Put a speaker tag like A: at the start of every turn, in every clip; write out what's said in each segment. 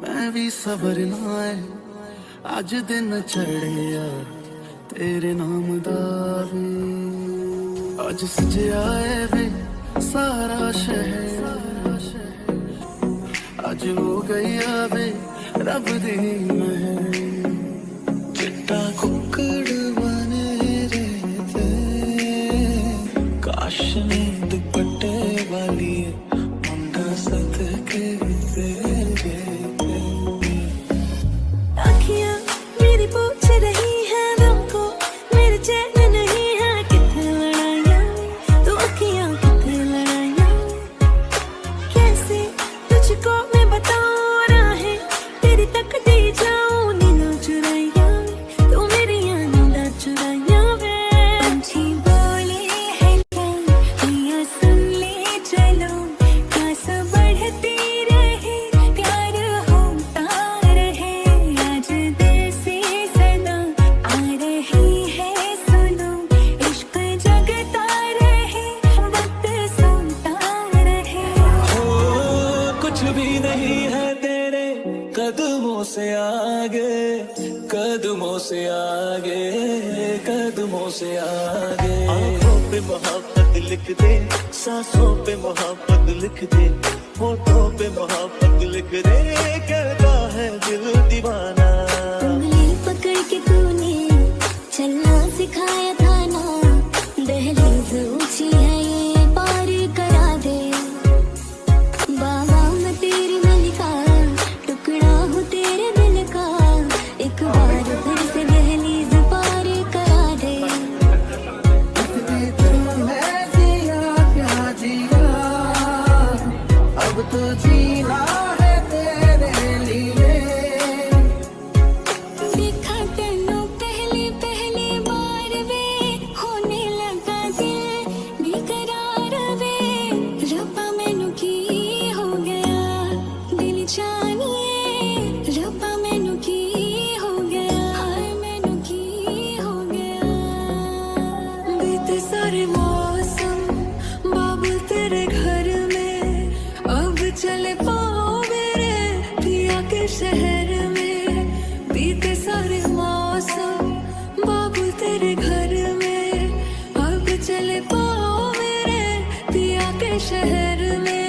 A: मैं भी सबर नाए अज दिन चढ़िया तेरे नाम दा वे अज सजया है वे सारा शहर अज हो गई वे रब दी महर चिट्टा कुकड़ बने रहते काश ने दुपट्टे वाली मुंडा सद के तेरे
B: आँखियाँ मेरी पूछ रही है हमको मेरे चैन नहीं है कितने लड़ाइयाँ तो आँखियाँ कितने लड़ाइयाँ कैसे तुझको मैं बताऊँ राहें तेरी तक दे जाऊँ नींद चुराइयाँ तो मेरी नींद चुराइयाँ वे पंछी बोले है पिया सुन ले चलो खास बढ़ती रहे प्यार होता रहे आज दिल से सदा आ रही है सुनो इश्क जगता रहे वक्त सुनता रहे
A: कुछ भी नहीं है तेरे कदमों से आगे कदमों से आगे कदमों से आगे
C: आँखों पे मोहब्बत लिख दे सांसों पे मोहब्बत लिख दे होठों पे मोहब्बत लिख दे कहता है दिल दीवाना
B: उंगली पकड़ के तूने चलना सिखाया था ना दहलीज ऊंची है ये पार करा दे बाबा मैं तेरी मलिका टुकड़ा हूँ तेरे दिल का एक बार फिर से दहलीज पार करा दे
A: मैं जिया क्या जिया अब तो जीना है तेरे लिए
B: देखा तेनू पहली पहली बार वे होने लगा दिल बेकरार वे रब्बा मैनू की हो गया दिल जानिए रब्बा मैनू की हो गया हाय मैनू की हो गया बीते सारे मौसम बाबू तेरे घर में अब चले पाओ मेरे पिया के शहर में बीते सारे मौसम बाबू तेरे घर में अब चले पाओ मेरे पिया के शहर में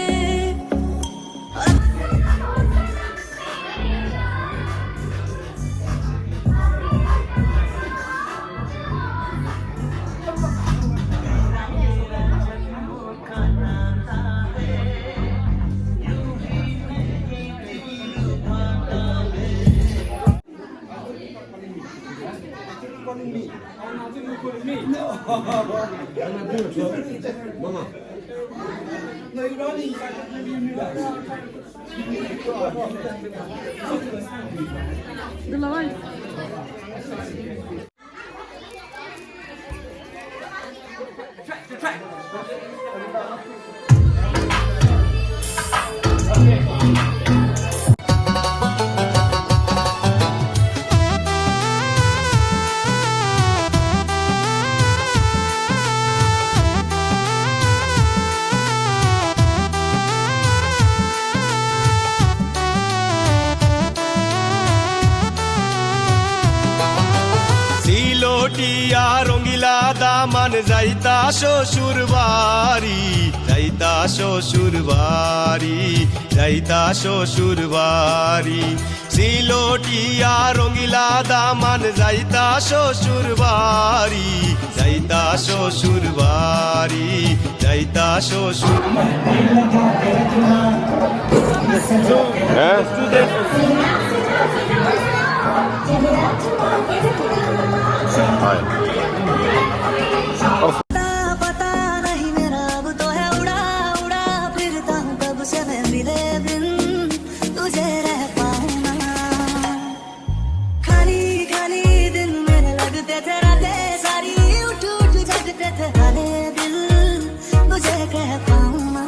D: সিলোটিয়া রঙিলা দামান যাইতা শ্বশুর বাড়ি যাইতা শ্বশুর বাড়ি যাইতা শ্বশুর বাড়ি সিলোটিয়া রঙিলা দামান যাইতা শ্বশুর বাড়ি যাইতা শ্বশুর বাড়ি যাইতা শ্বশুর
B: पता नहीं मेरा अब तो है उड़ा उड़ा फिरता हूँ कब से मैं मिले बिन तुझे रह पाऊँ ना खाली खाली दिन मेरे लगते थे रातें सारी उठ उठ जगते थे हाले दिल तुझे कह पाऊँ ना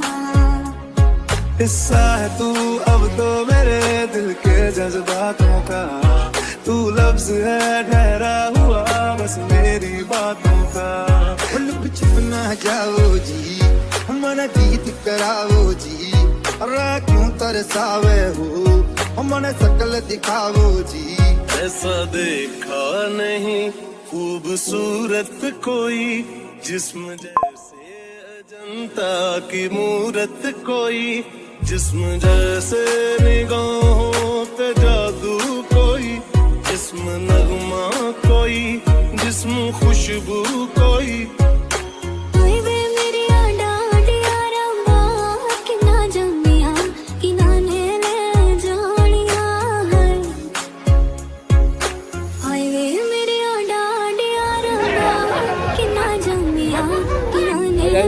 A: हिस्सा है तू अब तो मेरे दिल के जज्बातों का तू लफ्ज है ठहरा हुआ बस मेरी बातों का
E: लुक छुप ना जाओ जी हमारा गीत कराओ जी अरे क्यों तरसावे हो मन शकल दिखाओ जी।
C: ऐसा देखा नहीं खूबसूरत कोई, जिस्म जैसे अजंता की मूरत कोई, जिस्म जैसे निगाहों पे जादू कोई, जिस्म नगमा कोई, जिस्म खुशबू कोई।
B: ओए वे मेरी आडा आडिया रंबा किना जमिया किना ने ले जानिया है। ओए वे मेरी आडा आडिया रंबा किना जमिया किना ने ले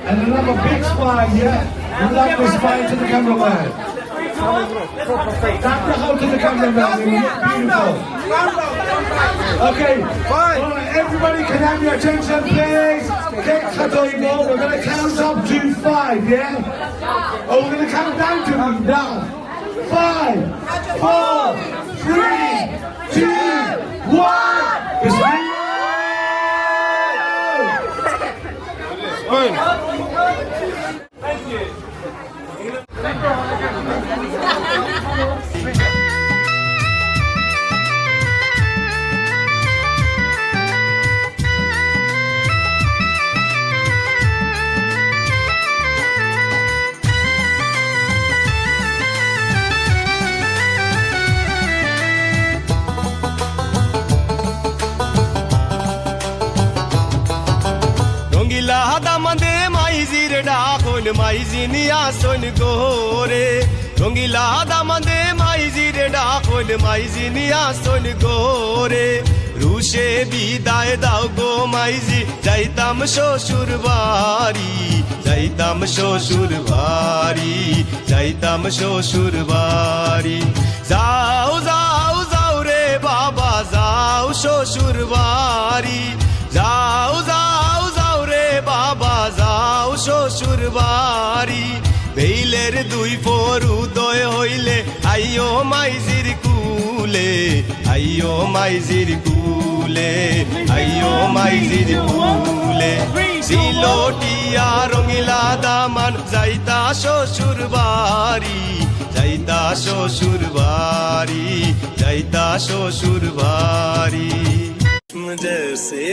F: And another big smile, yeah? We love the smile to the cameraman. Tap the hole to the cameraman, beautiful. Okay, fine. All right, everybody can have your attention, please. Get Katoimo, we're going to count up to 5, yeah? Oh, we're going to count down to them now. 5, 4, 3, 2, 1. Bismillah. Thank you.
D: Maizini son gore Rongila damande maizire da khol maizini son gore Rushe bidaye dao go maizi jaitam shoshurvari jaitam shoshurvari jaitam shoshurvari Zao zao zao re baba zao shoshurvari Zao zao zao re baba zao shoshurvari Beiler dui foru doy hoile ayo maizir kule ayo maizir kule ayo maizir kule Silotiya rongila daman jaita shoshurvari jaita shoshurvari jaita shoshurvari
C: जैसे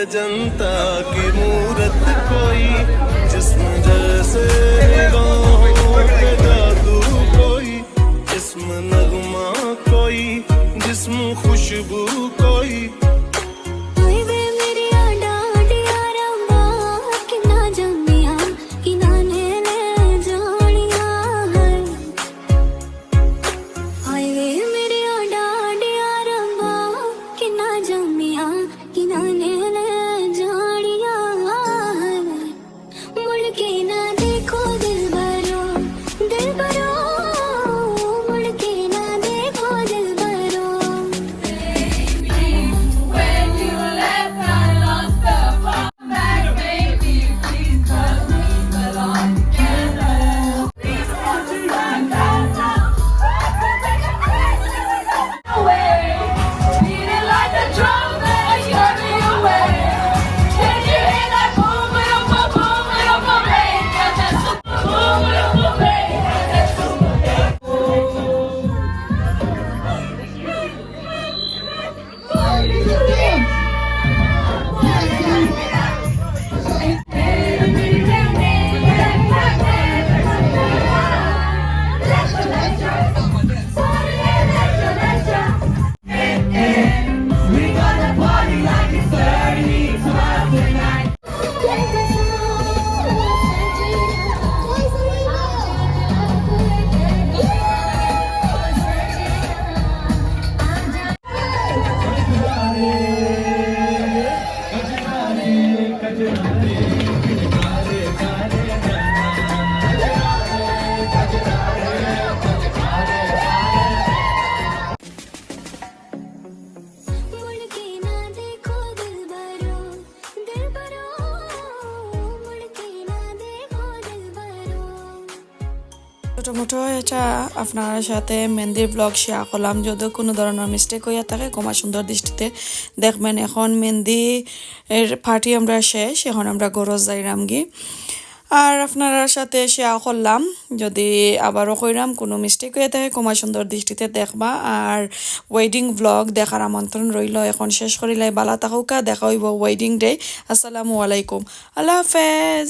C: अजंता की मूरत कोई जिस्म जैसे निगाहों पे जादू कोई जिस्म नगमा कोई जिस्म खुशबू कोई
B: देखो मुड़ के ना देखो दिलबरो दिलबरो मुड़ के ना देखो दिलबरो
G: ছোটো এটা আপনার সাথে মেহেন্দির ব্লগ শেয়ার করলাম যদিও কোনো ধরনের মিস্টেক হইয়া থাকে ক্ষমা সুন্দর দৃষ্টিতে দেখবেন এখন মেহেন্দি এর পার্টি আমরা শেষ এখন আমরা গরজ যাইরামগি আর আপনার সাথে শেয়ার করলাম যদি আবারও কইরাম কোনো মিস্টেক হয়ে থাকে ক্ষমা সুন্দর দৃষ্টিতে দেখবা আর ওয়েডিং ব্লগ দেখার আমন্ত্রণ রইল এখন শেষ করিলাই বালা থাকুকা দেখা হইব ওয়েডিং ডে আসসালামু আলাইকুম আল্লাহ হাফেজ।